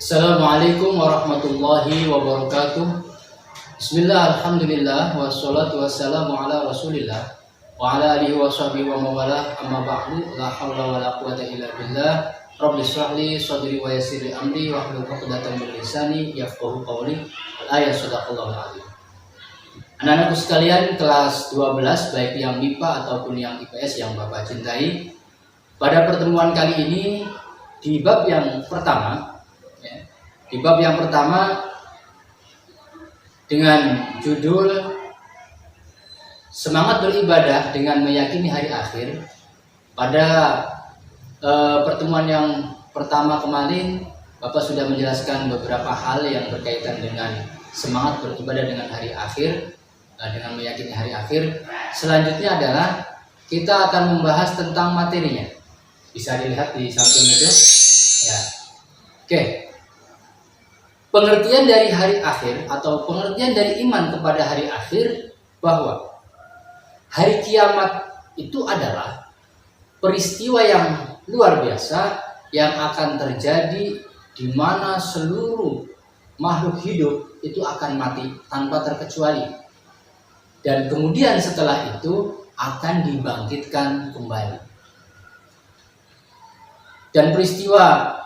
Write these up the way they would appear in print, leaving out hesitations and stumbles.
Assalamualaikum warahmatullahi wabarakatuh. Bismillah, alhamdulillah, wassalatu wassalamu ala rasulillah wa ala alihi wa sahbihi wa mawalah, amma ba'du. La hawla wa la quwata illa billah. Rabbi shrah li sadri wa yassir li amri wa hlul 'uqdatam min lisani yafqahu qawli. Al-ayat sadaqallahul azim. Anak-anakku sekalian kelas 12 baik yang MIPA ataupun yang IPS yang Bapak cintai. Pada pertemuan kali ini di bab yang pertama dengan judul Semangat Beribadah dengan Meyakini Hari Akhir. Pada pertemuan yang pertama kemarin Bapak sudah menjelaskan beberapa hal yang berkaitan dengan semangat beribadah dengan hari akhir, dengan meyakini hari akhir. Selanjutnya adalah kita akan membahas tentang materinya. Bisa dilihat di samping itu ya. Oke. Pengertian dari hari akhir atau pengertian dari iman kepada hari akhir, bahwa hari kiamat itu adalah peristiwa yang luar biasa yang akan terjadi di mana seluruh makhluk hidup itu akan mati tanpa terkecuali, dan kemudian setelah itu akan dibangkitkan kembali. Dan peristiwa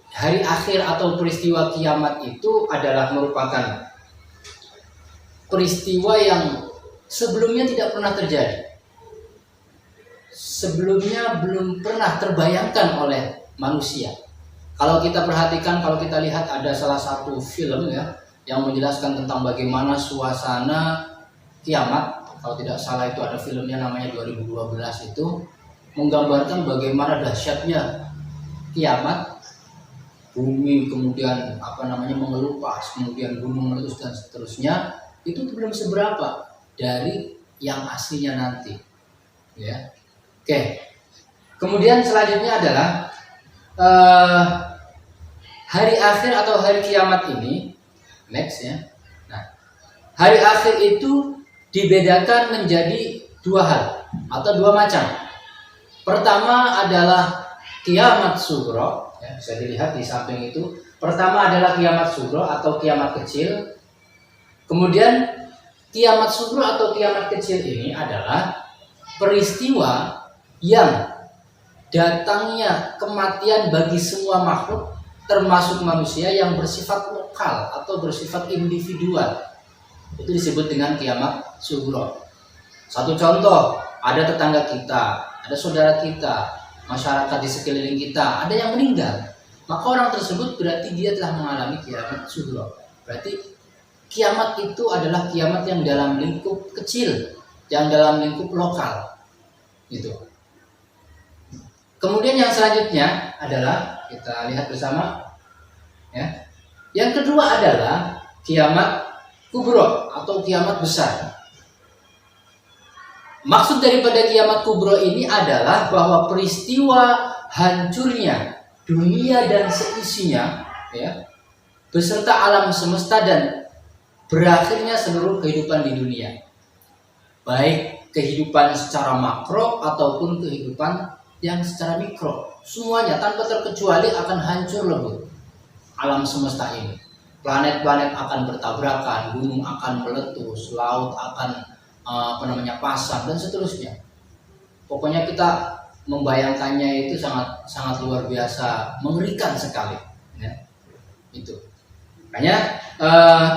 hari akhir atau peristiwa kiamat itu adalah merupakan peristiwa yang sebelumnya tidak pernah terjadi. Sebelumnya belum pernah terbayangkan oleh manusia. Kalau kita perhatikan, kalau kita lihat ada salah satu film ya yang menjelaskan tentang bagaimana suasana kiamat. Kalau tidak salah itu ada filmnya namanya 2012, itu menggambarkan bagaimana dahsyatnya kiamat. Bumi kemudian mengelupas, kemudian gunung meletus dan seterusnya. Itu belum seberapa dari yang aslinya nanti ya. Oke. Kemudian selanjutnya adalah hari akhir atau hari kiamat ini, next ya. Nah, hari akhir itu dibedakan menjadi dua hal atau dua macam. Pertama adalah kiamat sugro. Ya, bisa dilihat di samping itu. Pertama adalah kiamat sugro atau kiamat kecil. Kemudian kiamat sugro atau kiamat kecil ini adalah peristiwa yang datangnya kematian bagi semua makhluk, termasuk manusia, yang bersifat lokal atau bersifat individual. Itu disebut dengan kiamat sugro. Satu contoh, ada tetangga kita, ada saudara kita, masyarakat di sekeliling kita, ada yang meninggal, maka orang tersebut berarti dia telah mengalami kiamat sugro. Berarti kiamat itu adalah kiamat yang dalam lingkup kecil, yang dalam lingkup lokal gitu. Kemudian yang selanjutnya adalah, kita lihat bersama ya. Yang kedua adalah kiamat kubro atau kiamat besar. Maksud daripada kiamat kubro ini adalah bahwa peristiwa hancurnya dunia dan seisinya ya, beserta alam semesta dan berakhirnya seluruh kehidupan di dunia. Baik kehidupan secara makro ataupun kehidupan yang secara mikro. Semuanya tanpa terkecuali akan hancur lebur alam semesta ini. Planet-planet akan bertabrakan, gunung akan meletus, laut akan pasang dan seterusnya. Pokoknya kita membayangkannya itu sangat luar biasa, mengerikan sekali ya. Itu makanya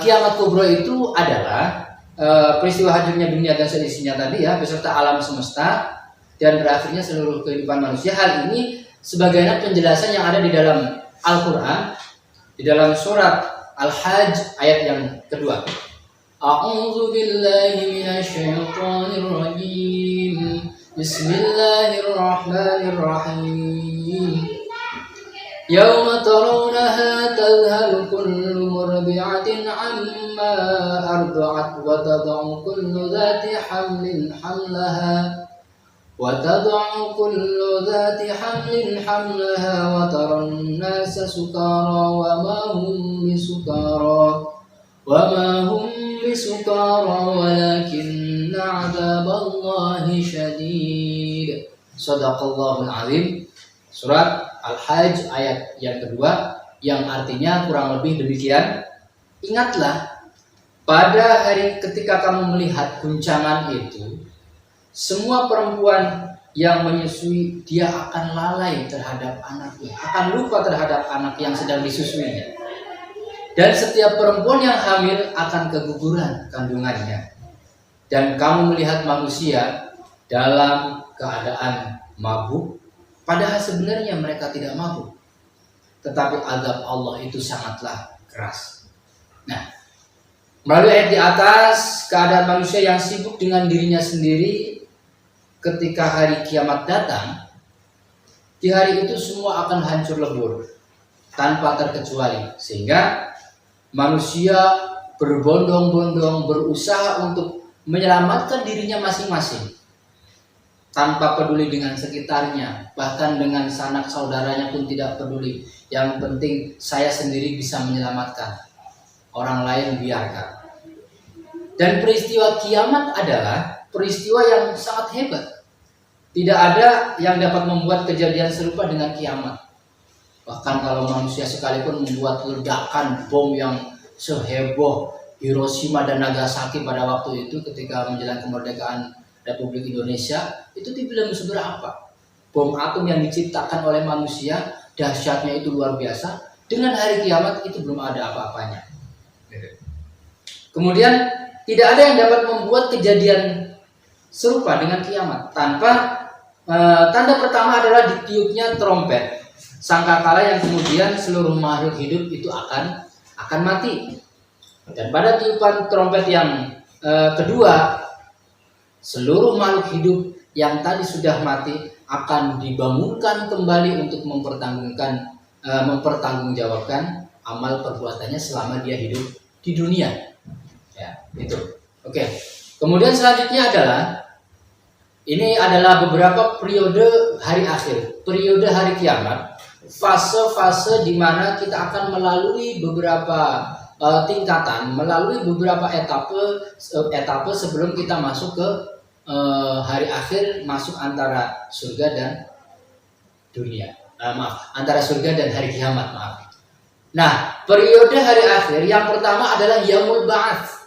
kiamat kubro itu adalah peristiwa hancurnya dunia dan seisinya tadi ya, beserta alam semesta dan berakhirnya seluruh kehidupan manusia. Hal ini sebagaimana penjelasan yang ada di dalam Al-Quran, di dalam surat Al-Hajj ayat yang kedua. A'udzu billahi minasyaitonir rajim. Bismillahirrahmanirrahim. Yauma tarawnaha tadhhalu kullu murdi'atin 'amma arda'at wa tad'u kullu dhati hamlin hamlaha وتضع كل ذات حمل حملها وترى الناس سكارى وما هم بسكارى ولكن عذاب الله شديد. Shadaqallahul azim. Surat Al-Hajj ayat yang kedua. yang artinya kurang lebih demikian. Ingatlah, pada hari ketika kamu melihat guncangan itu, semua perempuan yang menyusui dia akan lalai terhadap anaknya, akan lupa terhadap anak yang sedang disusuinya. Dan setiap perempuan yang hamil akan keguguran kandungannya. Dan kamu melihat manusia dalam keadaan mabuk, padahal sebenarnya mereka tidak mabuk. Tetapi azab Allah itu sangatlah keras. Nah, melalui ayat di atas, keadaan manusia yang sibuk dengan dirinya sendiri ketika hari kiamat datang, di hari itu semua akan hancur lebur tanpa terkecuali, sehingga manusia berbondong-bondong berusaha untuk menyelamatkan dirinya masing-masing tanpa peduli dengan sekitarnya, bahkan dengan sanak saudaranya pun tidak peduli. Yang penting saya sendiri bisa menyelamatkan, orang lain biarkan. Dan peristiwa kiamat adalah peristiwa yang sangat hebat. Tidak ada yang dapat membuat kejadian serupa dengan kiamat. Bahkan kalau manusia sekalipun membuat ledakan bom yang seheboh Hiroshima dan Nagasaki pada waktu itu ketika menjelang kemerdekaan Republik Indonesia, itu dibilang seberapa. Bom atom yang diciptakan oleh manusia, dahsyatnya itu luar biasa. Dengan hari kiamat itu belum ada apa-apanya. Kemudian tidak ada yang dapat membuat kejadian serupa dengan kiamat tanpa tanda pertama adalah ditiupnya trompet sangkakala yang kemudian seluruh makhluk hidup itu akan mati. Dan pada tiupan trompet yang kedua, seluruh makhluk hidup yang tadi sudah mati akan dibangunkan kembali untuk mempertanggungjawabkan amal perbuatannya selama dia hidup di dunia. Ya, itu. Oke. Kemudian selanjutnya ini adalah beberapa periode hari akhir, periode hari kiamat, fase-fase di mana kita akan melalui beberapa tingkatan, melalui beberapa etape sebelum kita masuk ke hari akhir, masuk antara surga dan dunia. Antara surga dan hari kiamat, Nah, periode hari akhir yang pertama adalah Yaumul Ba'ats.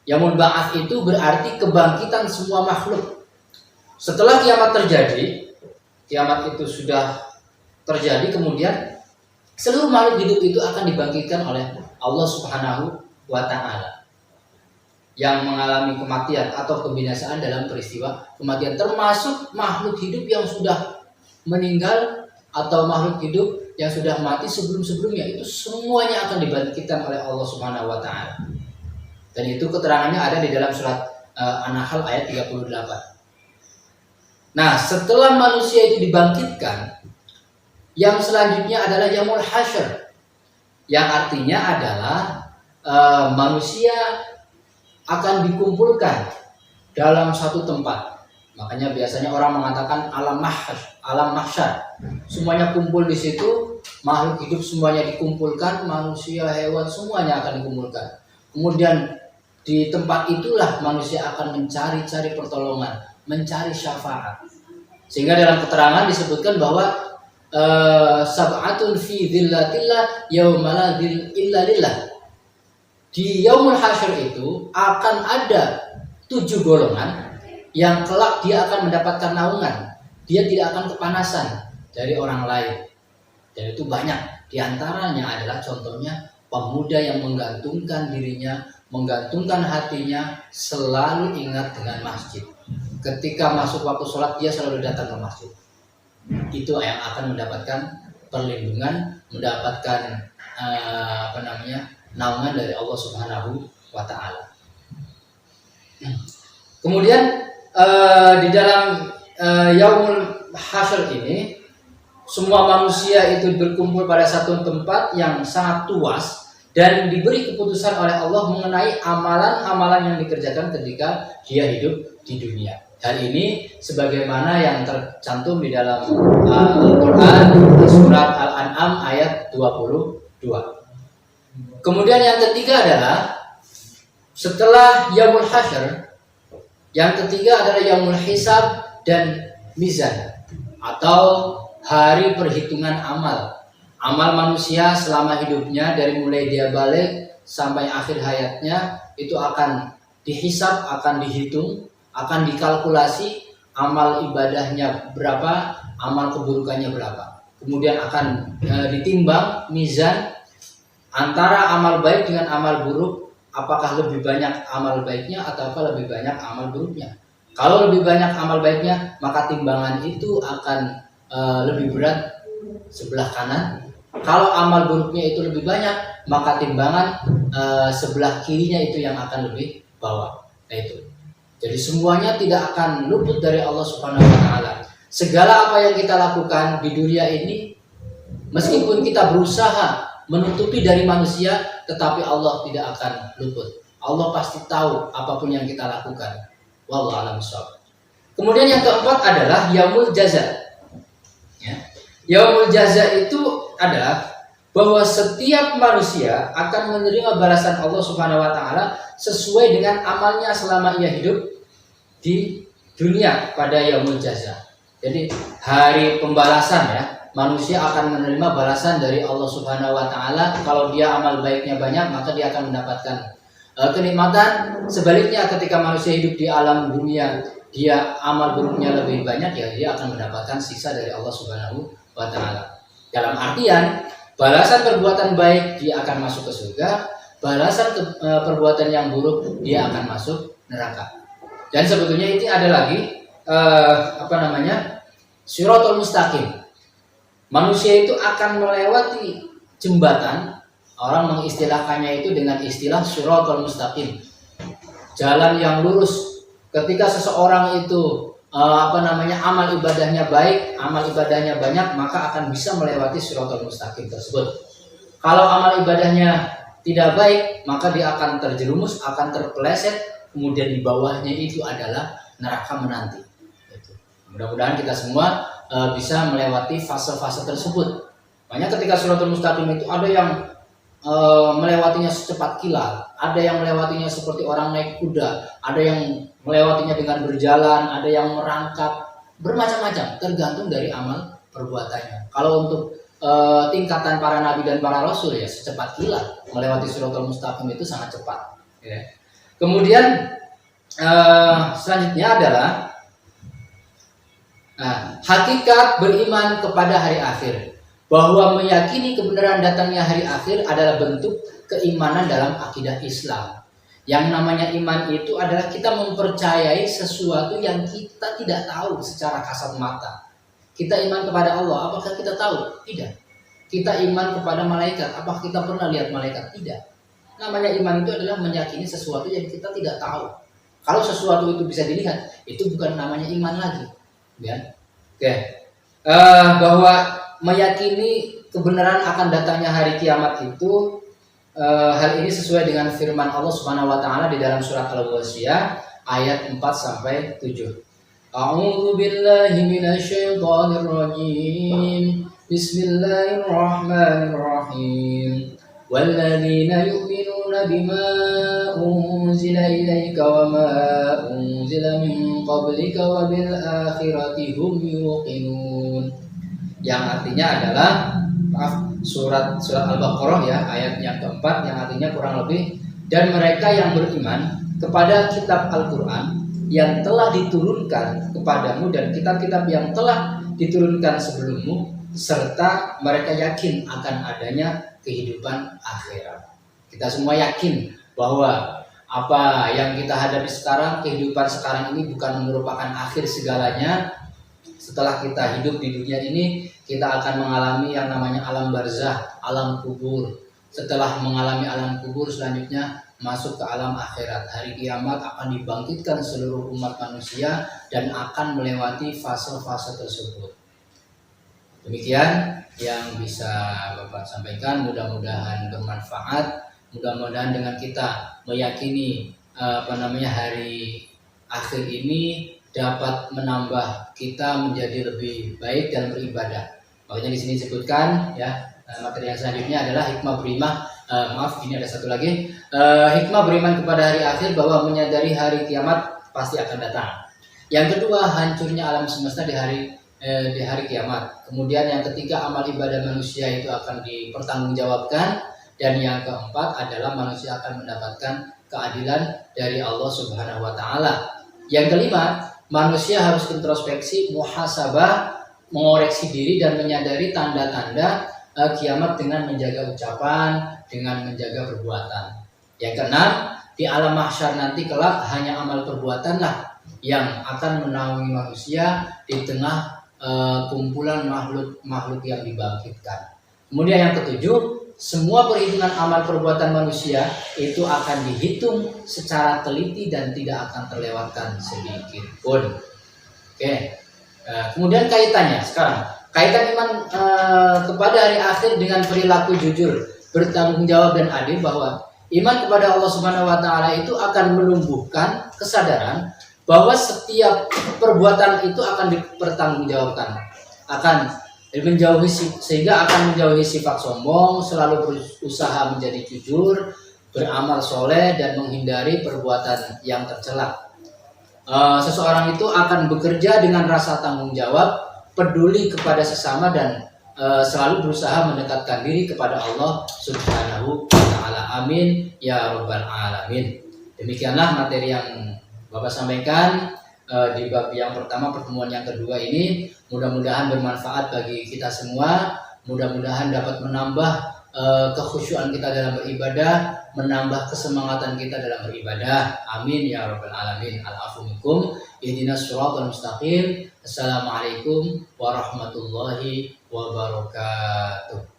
Yaumul Ba'ats itu berarti kebangkitan semua makhluk. Setelah kiamat terjadi, kiamat itu sudah terjadi, kemudian seluruh makhluk hidup itu akan dibangkitkan oleh Allah Subhanahu wa Ta'ala yang mengalami kematian atau kebinasaan dalam peristiwa kematian, termasuk makhluk hidup yang sudah meninggal atau makhluk hidup yang sudah mati sebelum-sebelumnya, itu semuanya akan dibangkitkan oleh Allah Subhanahu wa Ta'ala. Dan itu keterangannya ada di dalam surat An-Nahl ayat 38. Nah, setelah manusia itu dibangkitkan, yang selanjutnya adalah Yaumul Hasyr, yang artinya adalah manusia akan dikumpulkan dalam satu tempat. Makanya biasanya orang mengatakan alam mahsyar. Semuanya kumpul di situ, makhluk hidup semuanya dikumpulkan, manusia, hewan semuanya akan dikumpulkan. Kemudian di tempat itulah manusia akan mencari-cari pertolongan, mencari syafaat. Sehingga dalam keterangan disebutkan bahwa sab'atun fi dhillatillah yauma la dhil illa lillah. Di Yaumul Hasyr itu akan ada 7 golongan yang kelak dia akan mendapatkan naungan. Dia tidak akan kepanasan dari orang lain. Dan itu banyak. Di antaranya adalah contohnya pemuda yang menggantungkan dirinya, menggantungkan hatinya, selalu ingat dengan masjid. Ketika masuk waktu sholat dia selalu datang ke masjid. Itu yang akan mendapatkan perlindungan, mendapatkan naungan dari Allah Subhanahu wa Ta'ala. Kemudian di dalam Yaumul Hasyr ini semua manusia itu berkumpul pada satu tempat yang sangat luas dan diberi keputusan oleh Allah mengenai amalan-amalan yang dikerjakan ketika dia hidup di dunia. Hal ini sebagaimana yang tercantum di dalam Al-Quran surat Al-An'am ayat 22. Kemudian yang ketiga adalah setelah Yaumul Hasyr, yang ketiga adalah Yaumul Hisab dan Mizan atau hari perhitungan amal Amal manusia selama hidupnya dari mulai dia balik sampai akhir hayatnya itu akan dihisab, akan dihitung, akan dikalkulasi amal ibadahnya berapa, amal keburukannya berapa. Kemudian akan ditimbang mizan antara amal baik dengan amal buruk, apakah lebih banyak amal baiknya ataukah lebih banyak amal buruknya. Kalau lebih banyak amal baiknya, maka timbangan itu akan lebih berat sebelah kanan. Kalau amal buruknya itu lebih banyak, maka timbangan sebelah kirinya itu yang akan lebih bawah. Nah itu. Jadi semuanya tidak akan luput dari Allah Subhanahu wa taala. Segala apa yang kita lakukan di dunia ini, meskipun kita berusaha menutupi dari manusia, tetapi Allah tidak akan luput. Allah pasti tahu apapun yang kita lakukan. Wallahu a'lam bishawab. Kemudian yang keempat adalah yaumul jaza. Ya. Yaumul jaza itu adalah bahwa setiap manusia akan menerima balasan Allah Subhanahu wa taala sesuai dengan amalnya selama ia hidup di dunia pada yaumul jaza. Jadi hari pembalasan ya, manusia akan menerima balasan dari Allah Subhanahu wa taala. Kalau dia amal baiknya banyak, maka dia akan mendapatkan kenikmatan. Sebaliknya ketika manusia hidup di alam dunia, dia amal buruknya lebih banyak, ya dia akan mendapatkan siksa dari Allah Subhanahu wa taala. Dalam artian balasan perbuatan baik dia akan masuk ke surga, balasan perbuatan yang buruk dia akan masuk neraka. Dan sebetulnya ini ada lagi Shirathul Mustaqim. Manusia itu akan melewati jembatan, orang mengistilahkannya itu dengan istilah Shirathul Mustaqim, jalan yang lurus. Ketika seseorang itu amal ibadahnya baik, amal ibadahnya banyak, maka akan bisa melewati Shirathul Mustaqim tersebut. Kalau amal ibadahnya tidak baik, maka dia akan terjerumus, akan terpeleset, kemudian di bawahnya itu adalah neraka menanti. Mudah-mudahan kita semua bisa melewati fase-fase tersebut. Makanya ketika Shirathul Mustaqim itu ada yang melewatinya secepat kilat, ada yang melewatinya seperti orang naik kuda, ada yang melewatinya dengan berjalan, ada yang merangkap, bermacam-macam, tergantung dari amal perbuatannya. Kalau untuk tingkatan para nabi dan para rasul ya secepat kilat, melewati Shirathul Mustaqim itu sangat cepat. Ya. Kemudian selanjutnya adalah hakikat beriman kepada hari akhir, bahwa meyakini kebenaran datangnya hari akhir adalah bentuk keimanan dalam akidah Islam. Yang namanya iman itu adalah kita mempercayai sesuatu yang kita tidak tahu secara kasat mata. Kita iman kepada Allah, apakah kita tahu? Tidak. Kita iman kepada malaikat, apakah kita pernah lihat malaikat? Tidak. Namanya iman itu adalah meyakini sesuatu yang kita tidak tahu. Kalau sesuatu itu bisa dilihat, itu bukan namanya iman lagi. Ya. Oke. Bahwa meyakini kebenaran akan datangnya hari kiamat itu, hal ini sesuai dengan firman Allah Subhanahu wa taala di dalam surat Al-Ghasyiyah ayat 4 sampai 7. A'udzu billahi minasyaitonir rajim. Bismillahirrahmanirrahim. Walladzina yu'minuna bima unzila ilaika wa ma unzila min qablika wa bil akhirati hum yuqinun. Yang artinya adalah surat Al-Baqarah ya, ayat yang keempat, yang artinya kurang lebih, dan mereka yang beriman kepada kitab Al-Quran yang telah diturunkan kepadamu dan kitab-kitab yang telah diturunkan sebelummu, serta mereka yakin akan adanya kehidupan akhirat. Kita semua yakin bahwa apa yang kita hadapi sekarang, kehidupan sekarang ini bukan merupakan akhir segalanya. Setelah kita hidup di dunia ini, kita akan mengalami yang namanya alam barzah, alam kubur. Setelah mengalami alam kubur, selanjutnya masuk ke alam akhirat. Hari kiamat akan dibangkitkan seluruh umat manusia dan akan melewati fase-fase tersebut. Demikian yang bisa Bapak sampaikan, mudah-mudahan bermanfaat. Mudah-mudahan dengan kita meyakini hari akhir ini dapat menambah kita menjadi lebih baik dan beribadah. Makanya di sini disebutkan ya, materi yang selanjutnya adalah hikmah beriman. Ini ada satu lagi, hikmah beriman kepada hari akhir, bahwa menyadari hari kiamat pasti akan datang. Yang kedua, hancurnya alam semesta di hari di hari kiamat. Kemudian yang ketiga, amal ibadah manusia itu akan dipertanggungjawabkan, dan yang keempat adalah manusia akan mendapatkan keadilan dari Allah Subhanahu wa taala. Yang kelima, manusia harus introspeksi, muhasabah, mengoreksi diri dan menyadari tanda-tanda kiamat dengan menjaga ucapan, dengan menjaga perbuatan. Yang keenam, di alam mahsyar nanti kelak hanya amal perbuatanlah yang akan menaungi manusia di tengah kumpulan makhluk yang dibangkitkan. Kemudian yang ketujuh, semua perhitungan amal perbuatan manusia itu akan dihitung secara teliti dan tidak akan terlewatkan sedikit pun. Oke. Kemudian kaitannya sekarang, kaitan iman kepada hari akhir dengan perilaku jujur, bertanggung jawab dan adil, bahwa iman kepada Allah Subhanahu wa taala itu akan menumbuhkan kesadaran bahwa setiap perbuatan itu akan dipertanggungjawabkan, akan menjauhi, sehingga akan menjauhi sifat sombong, selalu berusaha menjadi jujur, beramal soleh dan menghindari perbuatan yang tercela. Seseorang itu akan bekerja dengan rasa tanggung jawab, peduli kepada sesama, dan selalu berusaha mendekatkan diri kepada Allah Subhanahu wa taala. Amin ya rabbal alamin. Demikianlah materi yang Bapak sampaikan di bab yang pertama, pertemuan yang kedua ini. Mudah-mudahan bermanfaat bagi kita semua. Mudah-mudahan dapat menambah kekhusyuan kita dalam beribadah, menambah kesemangatan kita dalam beribadah. Amin ya rabbal alamin. Al-afu minkum. Ihdinas siratal mustaqim. Assalamualaikum warahmatullahi wabarakatuh.